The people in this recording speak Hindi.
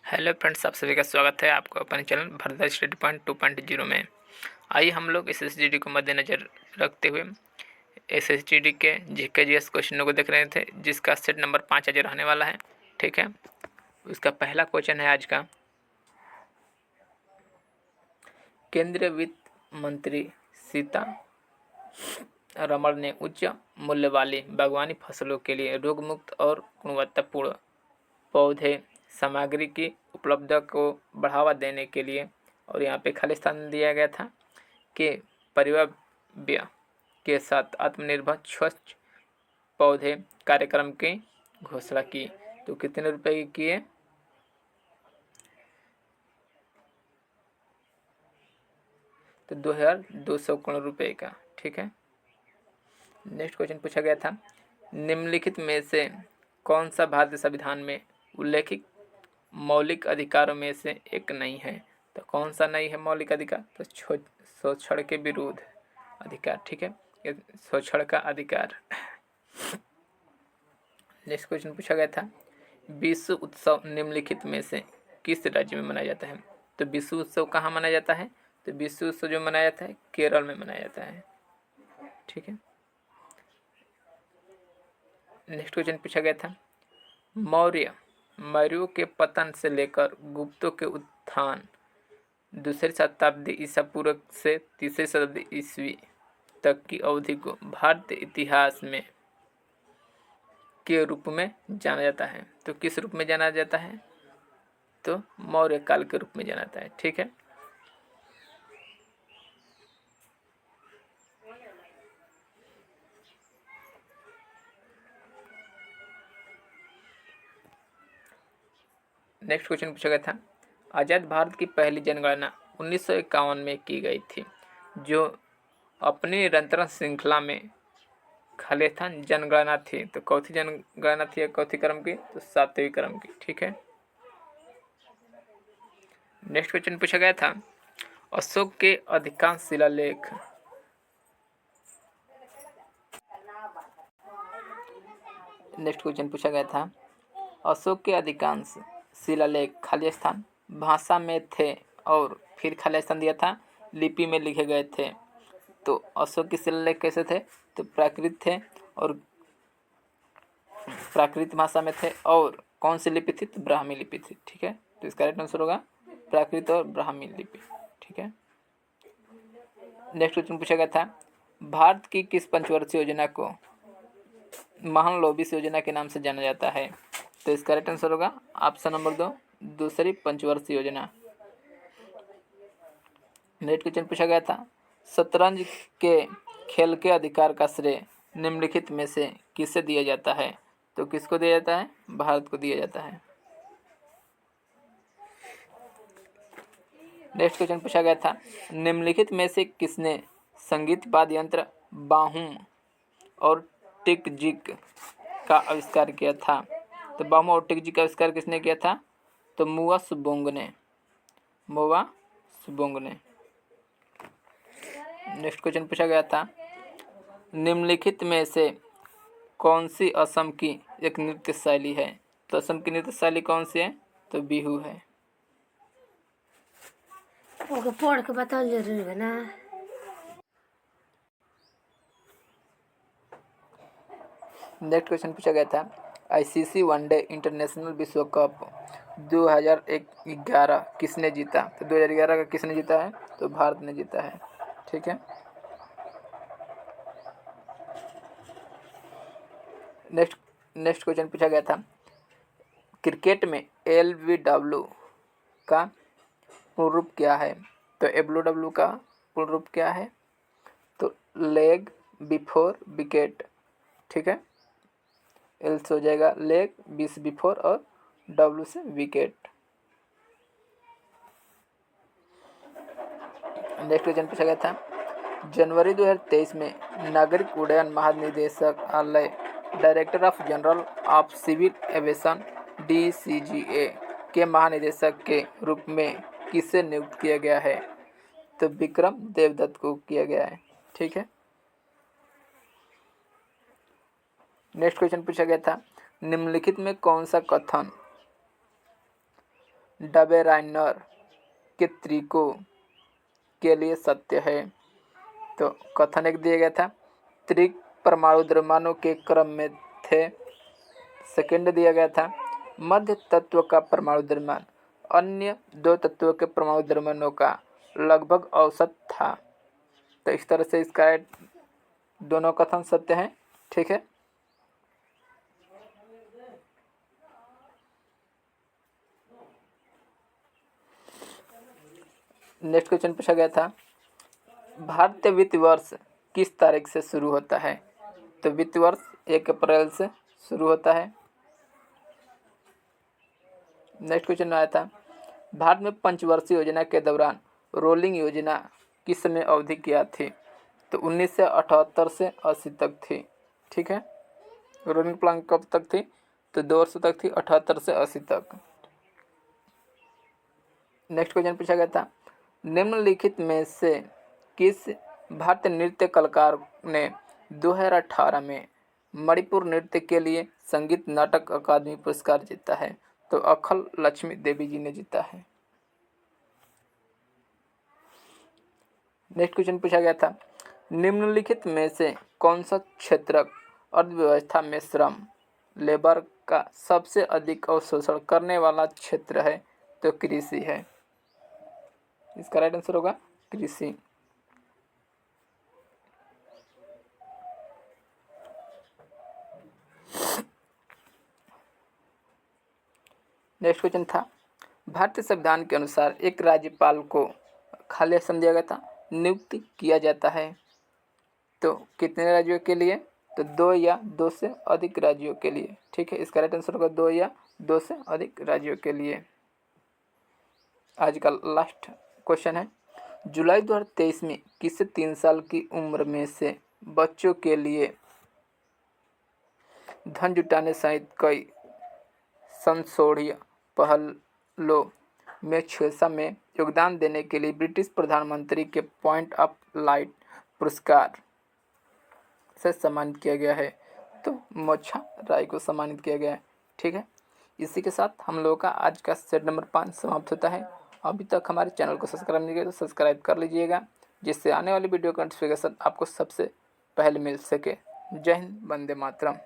हेलो फ्रेंड्स, आप सभी का स्वागत है आपको अपने चैनल भरदा स्टडी पॉइंट 2.0 में। आइए हम लोग इस एसएसजीडी को मद्देनज़र रखते हुए एसएसजीडी के जीके जीएस क्वेश्चनों को देख रहे थे, जिसका सेट नंबर 5 आज रहने वाला है। ठीक है, उसका पहला क्वेश्चन है आज का। केंद्रीय वित्त मंत्री सीतारमण ने उच्च मूल्य वाली बागवानी फसलों के लिए रोग मुक्त और गुणवत्तापूर्ण पौधे सामग्री की उपलब्धता को बढ़ावा देने के लिए, और यहाँ पे खाली स्थान दिया गया था कि परिव्यय के साथ आत्मनिर्भर स्वच्छ पौधे कार्यक्रम की घोषणा की। तो कितने रुपए की किए? तो 2200 करोड़ रुपए का। ठीक है, नेक्स्ट क्वेश्चन पूछा गया था, निम्नलिखित में से कौन सा भारतीय संविधान में उल्लेखित मौलिक अधिकारों में से एक नहीं है? तो कौन सा नहीं है मौलिक अधिकार? तो शोषण के विरुद्ध अधिकार। ठीक है, ये शोषण का अधिकार। नेक्स्ट क्वेश्चन पूछा गया था, विश्व उत्सव निम्नलिखित में से किस राज्य में मनाया जाता है? तो विश्व उत्सव कहाँ मनाया जाता है? तो विश्व उत्सव जो मनाया जाता है केरल में मनाया जाता है। ठीक है, नेक्स्ट क्वेश्चन पूछा गया था, मौर्यों के पतन से लेकर गुप्तों के उत्थान 2री शताब्दी ईसा पूर्व से 3री शताब्दी ईस्वी तक की अवधि को भारतीय इतिहास में के रूप में जाना जाता है। तो किस रूप में जाना जाता है? तो मौर्य काल के रूप में जाना जाता है। ठीक है, नेक्स्ट क्वेश्चन पूछा गया था, आज़ाद भारत की पहली जनगणना 1951 में की गई थी, जो अपनी निरंतर श्रृंखला में खालिस्तान जनगणना थी। तो कौथी जनगणना थी? कौथी क्रम की? तो 7वें क्रम की। ठीक है, नेक्स्ट क्वेश्चन पूछा गया था, अशोक के अधिकांश शिलालेख नेक्स्ट क्वेश्चन पूछा गया था, अशोक के अधिकांश शिलालेख खालिस्तान भाषा में थे और फिर खालिस्तान दिया था लिपि में लिखे गए थे। तो अशोक के शिलालेख कैसे थे? तो प्राकृत थे और प्राकृत भाषा में थे। और कौन सी लिपि थी? तो ब्राह्मी लिपि थी। ठीक है, तो इसका राइट आंसर होगा प्राकृत और ब्राह्मी लिपि। ठीक है, नेक्स्ट क्वेश्चन पूछा गया था, भारत की किस पंचवर्षीय योजना को महालनोबिस योजना के नाम से जाना जाता है? तो इसका राइट आंसर होगा ऑप्शन नंबर 2, 2री पंचवर्षीय योजना। नेक्स्ट क्वेश्चन पूछा गया था, शतरंज के खेल के अधिकार का श्रेय निम्नलिखित में से किसे दिया जाता है? तो किसको दिया जाता है? भारत को दिया जाता है। नेक्स्ट क्वेश्चन पूछा गया था, निम्नलिखित में से किसने संगीत वाद्य यंत्र बाहुम और टिकजिक का आविष्कार किया था? तो बाहुम और टिकजिक का आविष्कार किसने किया था? तो मुआ सुबोंग ने। नेक्स्ट क्वेश्चन पूछा गया था, निम्नलिखित में से कौन सी असम की एक नृत्य शैली है? तो असम की नृत्य शैली कौन सी है? तो बिहू है। ओके, पढ़ के बताओ जरूर है ना। नेक्स्ट क्वेश्चन पूछा गया था, आईसीसी वनडे इंटरनेशनल विश्व कप 2011 किसने जीता? तो 2011 का किसने जीता है? तो भारत ने जीता है। ठीक है, नेक्स्ट क्वेश्चन पूछा गया था, क्रिकेट में एलबीडब्ल्यू का पूर्ण रूप क्या है? तो एलबीडब्ल्यू का पूर्ण रूप क्या है? तो लेग बिफोर विकेट। ठीक है, एल से हो जाएगा लेग, बी से बिफोर और डब्ल्यू से विकेट। नेक्स्ट क्वेश्चन पूछा गया था, जनवरी 2023 में नागरिक उड्डयन महानिदेशालय director of general of civil aviation DCGA के महानिदेशक के रूप में किसे नियुक्त किया गया है? तो विक्रम देवदत्त को किया गया है। ठीक है, नेक्स्ट क्वेश्चन पूछा गया था, निम्नलिखित में कौन सा कथन डबेराइनर के तरीकों के लिए सत्य है। तो कथन एक दिया गया था, त्रिक परमाणु द्रव्यमानों के क्रम में थे। सेकंड दिया गया था, मध्य तत्व का परमाणु द्रव्यमान अन्य दो तत्वों के परमाणु द्रव्यमानों का लगभग औसत था। तो इस तरह से इसका दोनों कथन सत्य हैं। ठीक है। नेक्स्ट क्वेश्चन पूछा गया था, भारतीय वित्त वर्ष किस तारीख से शुरू होता है? तो वित्त वर्ष 1 अप्रैल से शुरू होता है। नेक्स्ट क्वेश्चन आया था, भारत में पंचवर्षीय योजना के दौरान रोलिंग योजना किस समय अवधि क्या थी? तो 1978 से 80 तक थी। ठीक है। रोलिंग प्लान कब तक थी? तो 2 वर्षों तक थी, 78 से 80 तक। नेक्स्ट क्वेश्चन पूछा गया था, निम्नलिखित में से किस भारतीय नृत्य कलाकार ने 2018 में मणिपुर नृत्य के लिए संगीत नाटक अकादमी पुरस्कार जीता है? तो अखल लक्ष्मी देवी जी ने जीता है। नेक्स्ट क्वेश्चन पूछा गया था, निम्नलिखित में से कौन सा क्षेत्र अर्थव्यवस्था में श्रम लेबर का सबसे अधिक अवशोषण करने वाला क्षेत्र है? तो कृषि है। इसका राइट आंसर होगा कृषि। नेक्स्ट क्वेश्चन था, भारतीय संविधान के अनुसार एक राज्यपाल को खाली आसन दिया गया था, नियुक्त किया जाता है। तो कितने राज्यों के लिए? तो 2 या 2 से अधिक राज्यों के लिए। ठीक है। इसका राइट आंसर होगा 2 या 2 से अधिक राज्यों के लिए। आज का लास्ट क्वेश्चन है, जुलाई 2023 में किसे 3 साल की उम्र में से बच्चों के लिए धन जुटाने सहित कई संशोधनीय पहलों में छेसा में योगदान देने के लिए ब्रिटिश प्रधानमंत्री के पॉइंट ऑफ लाइट पुरस्कार से सम्मानित किया गया है? तो मोक्षा राय को सम्मानित किया गया है। ठीक है। इसी के साथ हम लोगों का आज का सेट नंबर 5 समाप्त होता है। अभी तक हमारे चैनल को सब्सक्राइब नहीं किया तो सब्सक्राइब कर लीजिएगा, जिससे आने वाली वीडियो का नोटिफिकेशन आपको सबसे पहले मिल सके। जय हिंद, वंदे मातरम।